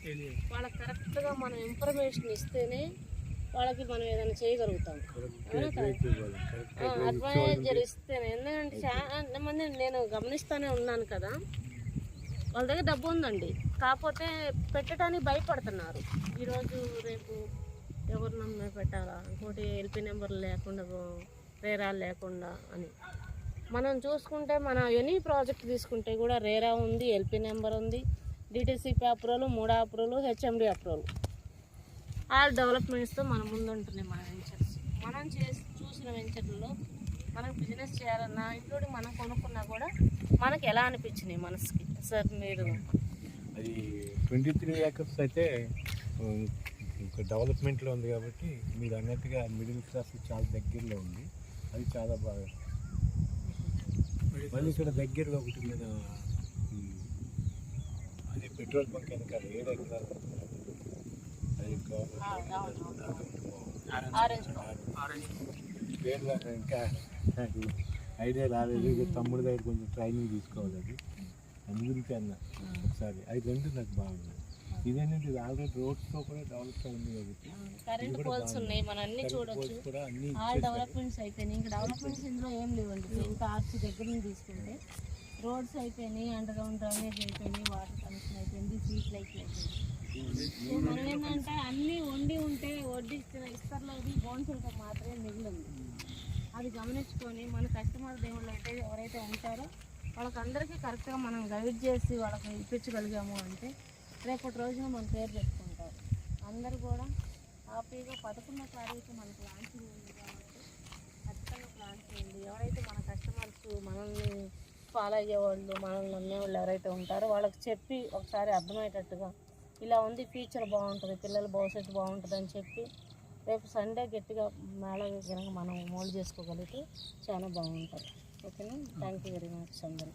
తెలియదు. వాళ్ళకి కరెక్ట్గా మనం ఇన్ఫర్మేషన్ ఇస్తేనే వాళ్ళకి మనం ఏదైనా చేయగలుగుతాం. అడ్వైజర్ ఇస్తేనే. ఎందుకంటే చాలా మంది నేను గమనిస్తూనే ఉన్నాను కదా, వాళ్ళ దగ్గర డబ్బు ఉందండి, కాకపోతే పెట్టడానికి భయపడుతున్నారు. ఈరోజు రేపు ఎవరు నమ్మే పెట్టాలా, ఇంకోటి ఎల్పీ నెంబర్ లేకుండా, రేరా లేకుండా అని. మనం చూసుకుంటే మన ఎనీ ప్రాజెక్ట్ తీసుకుంటే కూడా రేరా ఉంది, ఎల్పీ నెంబర్ ఉంది, DTCP approval, 3 approval, HMD approval, all డెవలప్మెంట్స్తో మన ముందు ఉంటున్నాయి మన వెంచర్స్. మనం చూసిన వెంచర్లలో మనం బిజినెస్ చేయాలన్నా, ఇంక్లూడింగ్ మనం కొనుక్కున్నా కూడా మనకి ఎలా అనిపించినాయి మనసుకి సార్? మీరు అది 23 acres అయితే డెవలప్మెంట్లో ఉంది కాబట్టి మీరు అన్నట్టుగా మిడిల్ క్లాస్ చాలా దగ్గరలో ఉంది. అది చాలా బాగా. మళ్ళీ ఇక్కడ దగ్గరలో ఒకటి మీద అది పెట్రోల్ బంక్ వెనకాల 7 ఎకరాలు అది పేర్లు ఇంకా ఐడియా రాలేదు. ఇక తమ్ముడి దగ్గర కొంచెం ట్రైనింగ్ తీసుకోవాలి. అది అందుకే అన్న ఒకసారి అది రెండు నాకు బాగుంది. ఇదేంటంటే ఇది ఆల్రెడీ రోడ్స్తో కూడా డెవలప్ అయింది కాబట్టి కరెంట్ పోల్స్ ఉన్నాయి, మనం అన్ని చూడొచ్చు. ఆల్ డెవలప్మెంట్స్ అయిపోయినాయి. ఇంకా డెవలప్మెంట్స్ ఇందులో ఏం లేవండి. ఇంకా ఆర్చి దగ్గర నుంచి తీసుకుంటే రోడ్స్ అయిపోయినాయి, అండర్ గ్రౌండ్ డ్రైనేజ్ అయిపోయినాయి, వాటర్ కనెక్షన్ అయిపోయింది, స్ట్రీట్ లైట్లు అయిపోయింది. సో మనం ఏంటంటే అన్నీ వండి ఉంటే వడ్డిస్తున్న ఇస్తర్లో బోన్సులతో మాత్రమే మిగిలింది. అది గమనించుకొని మన కస్టమర్ దేవుళ్ళు అయితే ఎవరైతే ఉంటారో వాళ్ళకందరికీ కరెక్ట్గా మనం గైడ్ చేసి వాళ్ళకి ఇప్పించగలిగాము అంటే రేపటి రోజున మన పేరు చెప్పుకుంటారు. అందరూ కూడా హ్యాపీగా 11వ తారీఖు మనకు లాంచింగ్ ఉంది కాబట్టి ఖచ్చితంగా ప్లాన్ చేయండి. ఎవరైతే మన కస్టమర్స్, మనల్ని ఫాలో అయ్యేవాళ్ళు, మనల్ని నమ్మేవాళ్ళు ఎవరైతే ఉంటారో వాళ్ళకి చెప్పి ఒకసారి అర్థమయ్యేటట్టుగా ఇలా ఉంది, ఫ్యూచర్ బాగుంటుంది, పిల్లల భవిష్యత్తు బాగుంటుంది అని చెప్పి రేపు సండే గట్టిగా మేళ కనుక మనం మోల్డ్ చేసుకోగలిగితే చాలా బాగుంటుంది. ఓకేనా? థ్యాంక్ యూ వెరీ మచ్ అందరూ.